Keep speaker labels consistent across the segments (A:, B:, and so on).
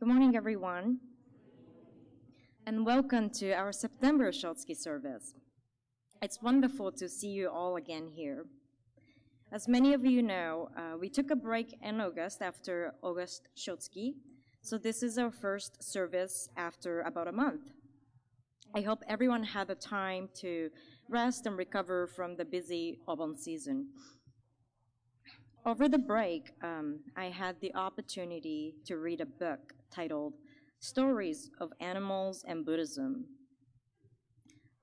A: Good morning, everyone, and welcome to our September Shotski service. It's wonderful to see you all again here. As many of you know, we took a break in August after August Shotski, so this is our first service after about a month. I hope everyone had the time to rest and recover from the busy Obon season. Over the break, I had the opportunity to read a book titled Stories of Animals and Buddhism.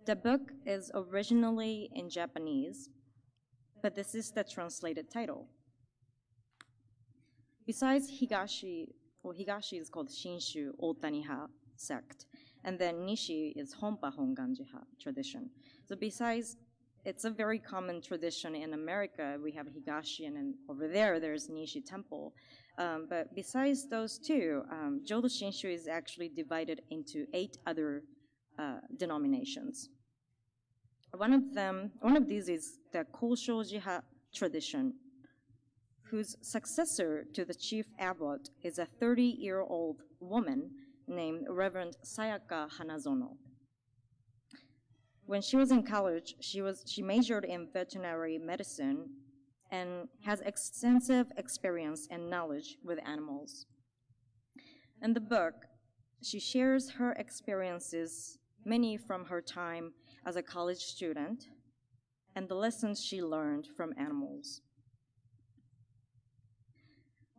A: The book is originally in Japanese, but this is the translated title. Besides Higashi is called Shinshu Otaniha sect, and then Nishi is Honpa Honganji-ha tradition. So besides, it's a very common tradition in America. We have Higashi, and then over there's Nishi temple. But besides those two, Jodo Shinshu is actually divided into 8 other denominations. One of these is the Koshoji-ha tradition, whose successor to the chief abbot is a 30-year-old woman named Reverend Sayaka Hanazono. When she was in college, she majored in veterinary medicine and has extensive experience and knowledge with animals. In the book, she shares her experiences, many from her time as a college student, and the lessons she learned from animals.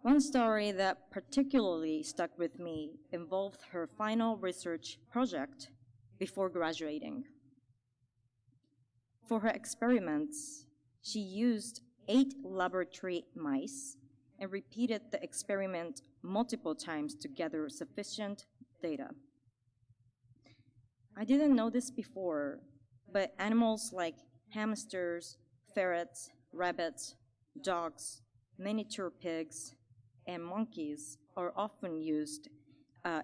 A: One story that particularly stuck with me involved her final research project before graduating. For her experiments, she used 8 laboratory mice and repeated the experiment multiple times to gather sufficient data. I didn't know this before, but animals like hamsters, ferrets, rabbits, dogs, miniature pigs, and monkeys are often used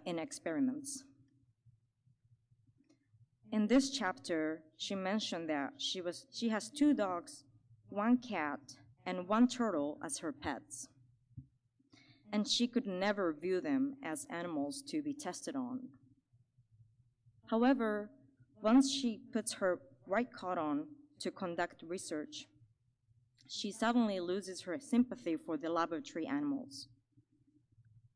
A: in experiments. In this chapter, she mentioned that she has 2 dogs, 1 cat, and 1 turtle as her pets. And she could never view them as animals to be tested on. However, once she puts her right coat on to conduct research, she suddenly loses her sympathy for the laboratory animals.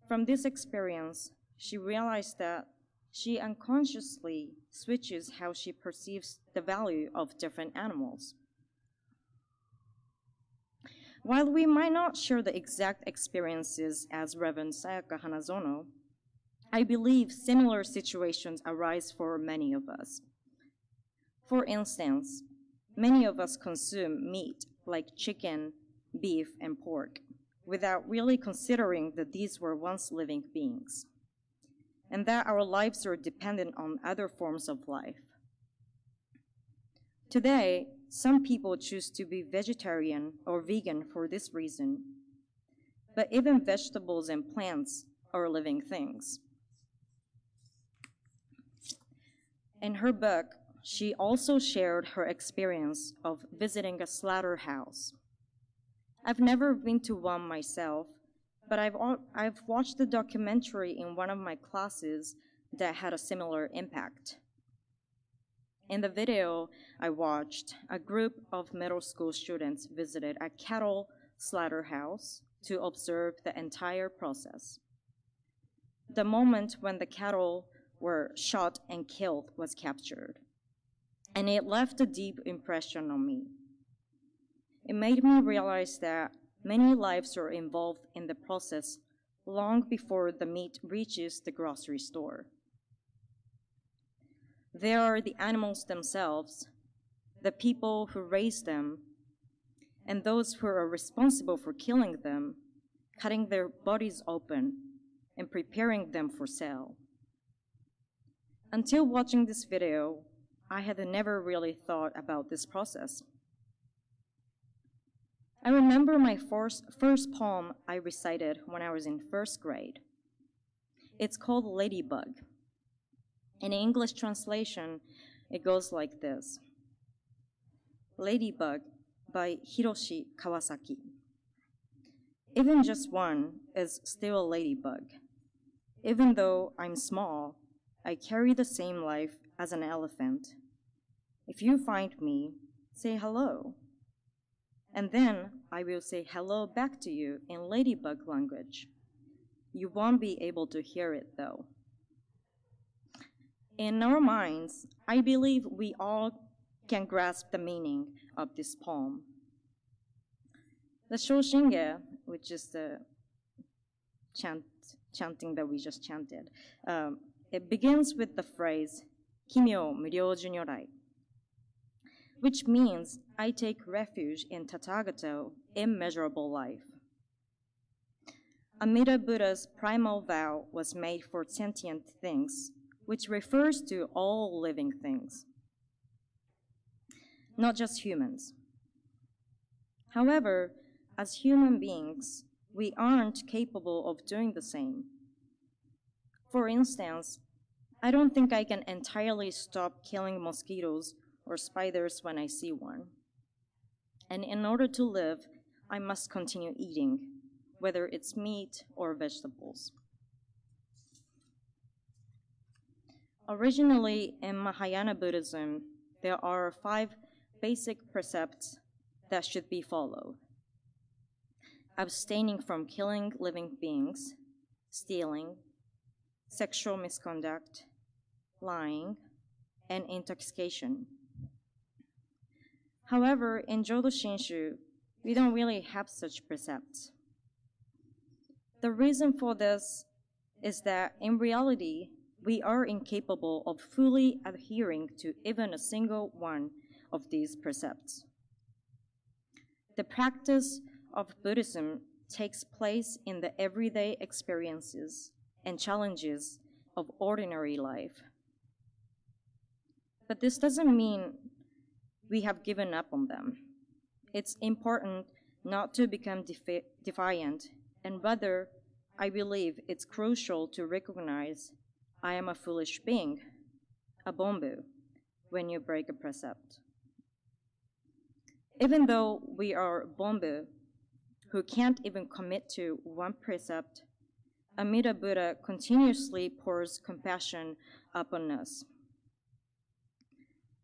A: From this experience, she realized that she unconsciously switches how she perceives the value of different animals. While we might not share the exact experiences as Reverend Sayaka Hanazono, I believe similar situations arise for many of us. For instance, many of us consume meat like chicken, beef, and pork without really considering that these were once living beings, and that our lives are dependent on other forms of life. Today, some people choose to be vegetarian or vegan for this reason, but even vegetables and plants are living things. In her book, she also shared her experience of visiting a slaughterhouse. I've never been to one myself, but I've watched the documentary in one of my classes that had a similar impact. In the video I watched, a group of middle school students visited a cattle slaughterhouse to observe the entire process. The moment when the cattle were shot and killed was captured, and it left a deep impression on me. It made me realize that many lives are involved in the process long before the meat reaches the grocery store. There are the animals themselves, the people who raise them, and those who are responsible for killing them, cutting their bodies open, and preparing them for sale. Until watching this video, I had never really thought about this process. I remember my first poem I recited when I was in 1st grade. It's called Ladybug. In English translation, it goes like this. Ladybug by Hiroshi Kawasaki. Even just one is still a ladybug. Even though I'm small, I carry the same life as an elephant. If you find me, say hello. And then I will say hello back to you in ladybug language. You won't be able to hear it though. In our minds, I believe we all can grasp the meaning of this poem. The Shoshinge, which is the chanting that we just chanted, it begins with the phrase, Kimyo Muryoju Nyorai, which means I take refuge in Tathagata, immeasurable life. Amida Buddha's primal vow was made for sentient things, which refers to all living things, not just humans. However, as human beings, we aren't capable of doing the same. For instance, I don't think I can entirely stop killing mosquitoes or spiders when I see one. And in order to live, I must continue eating, whether it's meat or vegetables. Originally, in Mahayana Buddhism, there are 5 basic precepts that should be followed. Abstaining from killing living beings, stealing, sexual misconduct, lying, and intoxication. However, in Jodo Shinshu, we don't really have such precepts. The reason for this is that in reality, we are incapable of fully adhering to even a single one of these precepts. The practice of Buddhism takes place in the everyday experiences and challenges of ordinary life. But this doesn't mean we have given up on them. It's important not to become defiant, and rather, I believe it's crucial to recognize I am a foolish being, a bombu, when you break a precept. Even though we are bombu, who can't even commit to one precept, Amida Buddha continuously pours compassion upon us.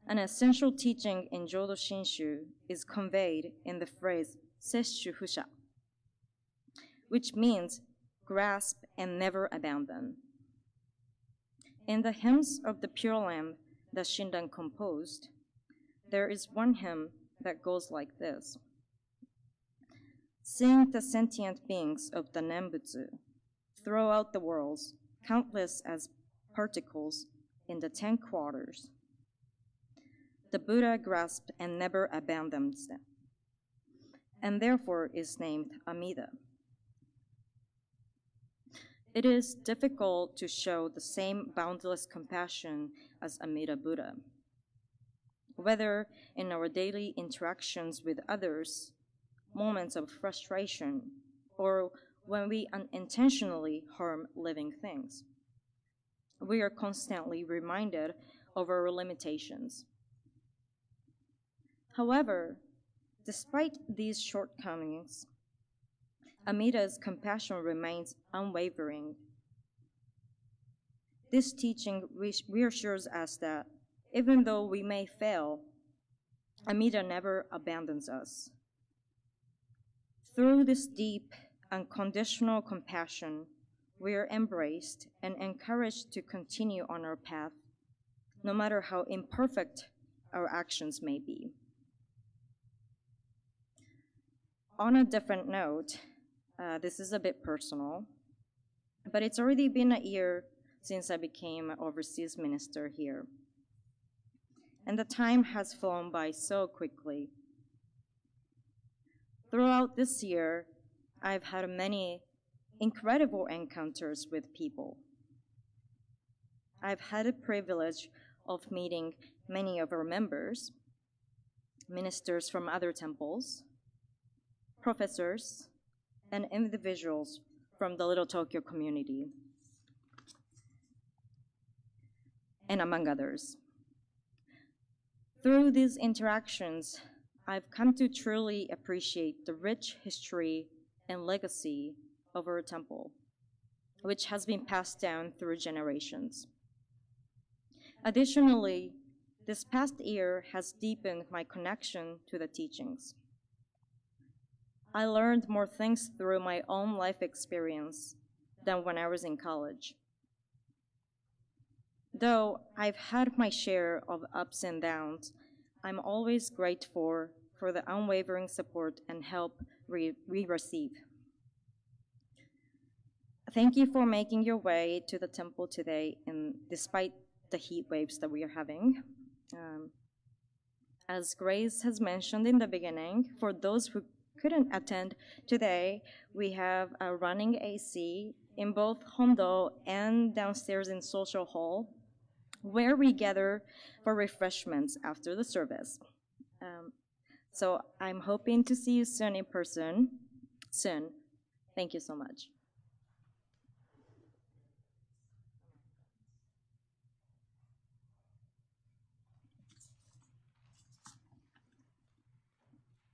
A: An essential teaching in Jodo Shinshu is conveyed in the phrase Sesshu Fusha, which means grasp and never abandon. In the hymns of the Pure Land that Shinran composed, there is one hymn that goes like this. Sing the sentient beings of the Nembutsu, throw out the worlds, countless as particles in the 10 quarters. The Buddha grasped and never abandons them, and therefore is named Amida. It is difficult to show the same boundless compassion as Amida Buddha, whether in our daily interactions with others, moments of frustration, or when we unintentionally harm living things. We are constantly reminded of our limitations. However, despite these shortcomings, Amida's compassion remains unwavering. This teaching reassures us that even though we may fail, Amida never abandons us. Through this deep, unconditional compassion, we are embraced and encouraged to continue on our path, no matter how imperfect our actions may be. On a different note, this is a bit personal, but it's already been a year since I became an overseas minister here. And the time has flown by so quickly. Throughout this year, I've had many incredible encounters with people. I've had the privilege of meeting many of our members, ministers from other temples, professors, and individuals from the Little Tokyo community, and among others. Through these interactions, I've come to truly appreciate the rich history and legacy of our temple, which has been passed down through generations. Additionally, this past year has deepened my connection to the teachings. I learned more things through my own life experience than when I was in college. Though I've had my share of ups and downs, I'm always grateful for the unwavering support and help we receive. Thank you for making your way to the temple today, and despite the heat waves that we are having. As Grace has mentioned in the beginning, for those who couldn't attend today, we have a running AC in both Hondo and downstairs in Social Hall, where we gather for refreshments after the service. So I'm hoping to see you soon in person, soon. Thank you so much.